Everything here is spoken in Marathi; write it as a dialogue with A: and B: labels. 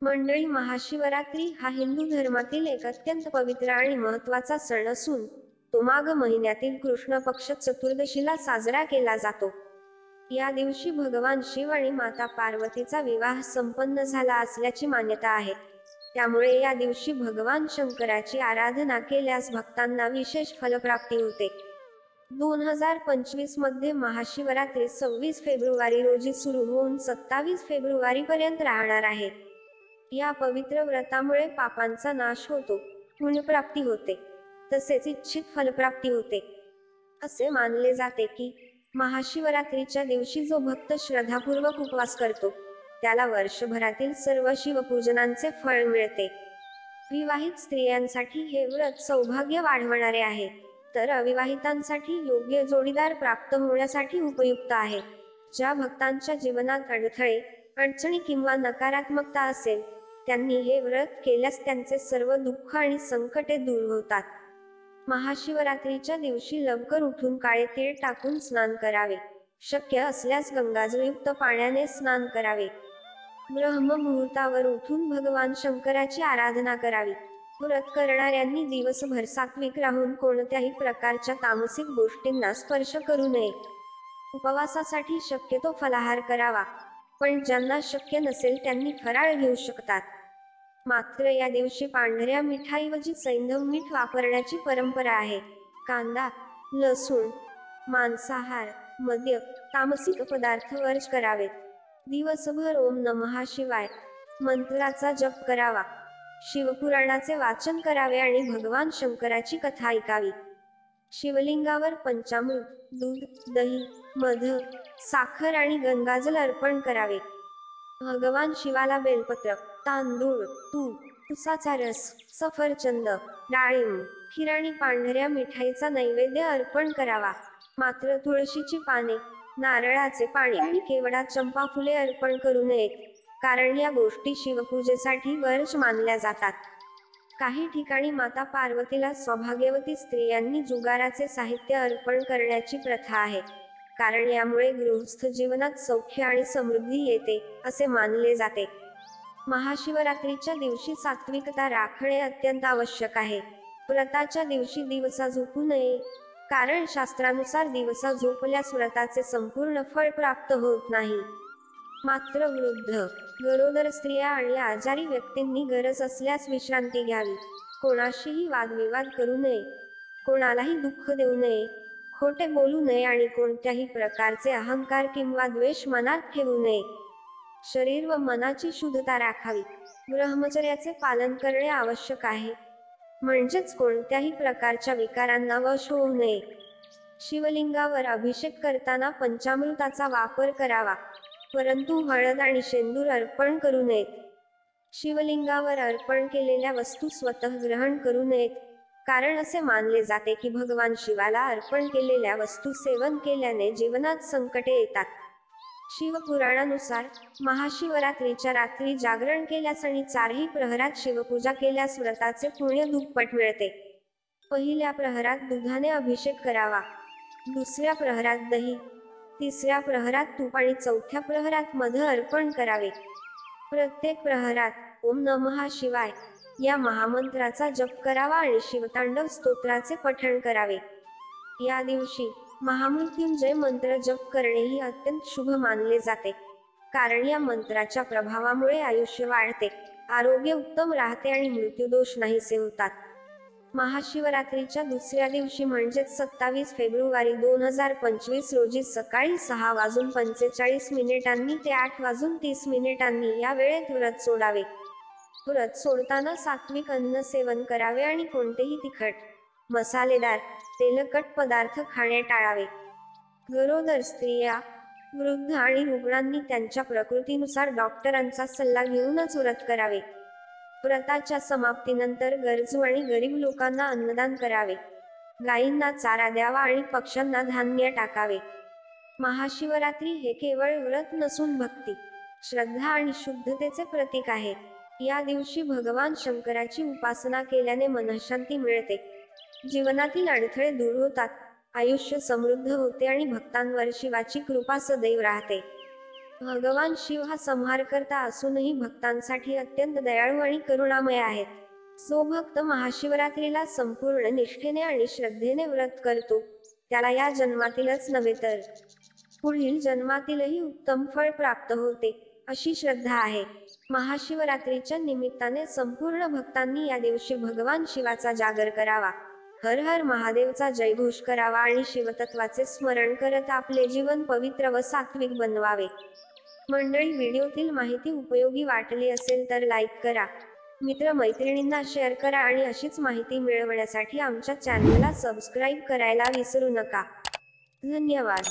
A: मंडळी, महाशिवरात्री हा हिंदू धर्मातील एक अत्यंत पवित्र आणि महत्त्वाचा सण असून तो माघ महिन्यातील कृष्ण पक्ष चतुर्दशीला साजरा केला जातो. या दिवशी भगवान शिव आणि माता पार्वतीचा विवाह संपन्न झाला असल्याची मान्यता आहे. त्यामुळे या दिवशी भगवान शंकराची आराधना केल्यास भक्तांना विशेष फलप्राप्ती होते. 2025 मध्ये महाशिवरात्री 26 फेब्रुवारी रोजी सुरू होऊन 27 फेब्रुवारीपर्यंत राहणार आहे. या पवित्र व्रतामुळे पापांचा नाश होतो, पुण्यप्राप्ती होते, तसेच इच्छित फलप्राप्ती होते. असे मानले जाते की महाशिवरात्रीच्या दिवशी जो भक्त श्रद्धापूर्वक उपवास करतो त्याला वर्षभरातील सर्व शिवपूजनांचे फळ मिळते. विवाहित स्त्रियांसाठी हे व्रत सौभाग्य वाढवणारे आहे, तर अविवाहितांसाठी योग्य जोडीदार प्राप्त होण्यासाठी उपयुक्त आहे. ज्या भक्तांच्या जीवनात अडथळे, अडचणी किंवा नकारात्मकता असेल त्यांनी हे व्रत केल्यास त्यांचे सर्व दुःख आणि संकटे दूर होतात. महाशिवरात्रीच्या दिवशी लवकर उठून काळे तीळ टाकून स्नान करावे. शक्य असल्यास गंगाजळयुक्त पाण्याने स्नान करावे. ब्रह्ममुहूर्तावर उठून भगवान शंकराची आराधना करावी. व्रत करणाऱ्यांनी दिवसभर सात्विक राहून कोणत्याही प्रकारच्या तामसिक गोष्टींना स्पर्श करू नये. उपवासासाठी शक्यतो फलाहार करावा, पण ज्यांना शक्य नसेल त्यांनी फराळ घेऊ शकतात. मात्र या दिवशी पांढऱ्या मिठाऐवजी सैंधव मीठ वापरण्याची परंपरा आहे. कांदा, लसूण, मांसाहार, मद्य, तामसिक पदार्थ वर्ज करावेत. दिवसभर ओम नमः शिवाय मंत्राचा जप करावा. शिवपुराणाचे वाचन करावे आणि भगवान शंकराची कथा ऐकावी. शिवलिंगावर पंचामृत, दूध, दही, मध, साखर आणि गंगाजल अर्पण करावे. भगवान शिवाला बेलपत्र, तांदूळ, तूप, उसाचा रस, सफरचंद, डाळिंब, खीर आणि पांढऱ्या मिठाईचा नैवेद्य अर्पण करावा. मात्र तुळशीची पाने, नारळाचे पाणी आणि केवडा चंपा फुले अर्पण करू नयेत, कारण या गोष्टी शिवपूजेसाठी वर्ज मानल्या जातात. काही ठिकाणी माता पार्वतीला सौभाग्यवती स्त्रियांनी जुगाराचे साहित्य अर्पण करण्याची प्रथा आहे, कारण यामुळे गृहस्थ जीवनात सौख्य आणि समृद्धी येते, असे मानले जाते. महाशिवरात्रीच्या दिवशी सात्विकता राखणे अत्यंत आवश्यक आहे. व्रताच्या दिवशी दिवसा झोपू नये, कारण शास्त्रानुसार दिवसा झोपल्यास व्रताचे संपूर्ण फळ प्राप्त होत नाही. मात्र वृद्ध, गरोदर स्त्रिया आणि आजारी व्यक्तींनी गरज असल्यास विश्रांती घ्यावी. कोणाशीही वादविवाद करू नये, कोणालाही दुःख देऊ नये, खोटे बोलू नये आणि कोणत्याही प्रकारचे अहंकार किंवा द्वेष मनात ठेवू नये. शरीर व मनाची शुद्धता राखावी. ब्रह्मचर्याचे पालन करणे आवश्यक आहे, म्हणजेच कोणत्याही प्रकारच्या विकारांना वश होऊ नये. शिवलिंगावर अभिषेक करताना पंचामृताचा वापर करावा, परंतु हळद आणि शेंदूर अर्पण करू नयेत. शिवलिंगावर अर्पण केलेल्या वस्तू स्वतः ग्रहण करू नयेत, कारण असे मानले जाते की भगवान शिवाला अर्पण केलेल्या वस्तू सेवन केल्याने जीवनात संकटे येतात. शिवपुराणानुसार महाशिवरात्रीच्या रात्री जागरण केल्यास आणि 4ही प्रहरात शिवपूजा केल्यास व्रताचे पुण्य दुप्पट मिळते. पहिल्या प्रहरात दुधाने अभिषेक करावा, दुसऱ्या प्रहरात दही, तिसऱ्या प्रहरात तूप आणि चौथ्या प्रहरात मध अर्पण करावे. प्रत्येक प्रहरात ओम नमः शिवाय या महामंत्राचा जप करावा आणि शिवतांडव स्तोत्राचे पठण करावे. या दिवशी महामृत्युंजय मंत्र जप करणेही अत्यंत शुभ मानले जाते, कारण या मंत्राच्या प्रभावामुळे आयुष्य वाढते, आरोग्य उत्तम राहते आणि मृत्यूदोष नाहीसे होतात. महाशिवरात्रीच्या दुसऱ्या दिवशी म्हणजेच 27 फेब्रुवारी 2025 रोजी सकाळी 6:45 ते 8:30 या वेळेत व्रत सोडावे. व्रत सोडताना सात्विक अन्न सेवन करावे आणि कोणतेही तिखट, मसालेदार, तेलकट पदार्थ खाणे टाळावे. गरोदर स्त्रिया, वृद्ध आणि रुग्णांनी त्यांच्या प्रकृतीनुसार डॉक्टरांचा सल्ला घेऊनच व्रत करावे. व्रताच्या समाप्तीनंतर गरजू आणि गरीब लोकांना अन्नदान करावे. गायींना चारा द्यावा आणि पक्ष्यांना धान्य टाकावे. महाशिवरात्री हे केवळ व्रत नसून भक्ती, श्रद्धा आणि शुद्धतेचे प्रतीक आहे. या दिवशी भगवान शंकराची उपासना केल्याने मनःशांती मिळते, जीवनातील अडथळे दूर होतात, आयुष्य समृद्ध होते आणि भक्तांवर शिवाची कृपा सदैव राहते. भगवान शिव हा संहारकर्ता असूनही भक्तांसाठी अत्यंत दयाळू आणि करुणामय आहेत. जो भक्त महाशिवरात्रीला संपूर्ण निष्ठेने आणि श्रद्धेने व्रत करतो, त्याला या जन्मातीलच नव्हे तर पुढील जन्मातीलही उत्तम फळ प्राप्त होते, अशी श्रद्धा आहे. महाशिवरात्रीच्या निमित्ताने संपूर्ण भक्तांनी या दिवशी भगवान शिवाचा जागर करावा, हर हर महादेवचा जयघोष करावा आणि शिवतत्वाचे स्मरण करत आपले जीवन पवित्र व सात्विक बनवावे. मंडळी, व्हिडिओतील माहिती उपयोगी वाटली असेल तर लाईक करा, मित्र मैत्रिणींना शेअर करा आणि अशीच माहिती मिळवण्यासाठी आमच्या चॅनलला सबस्क्राईब करायला विसरू नका. धन्यवाद.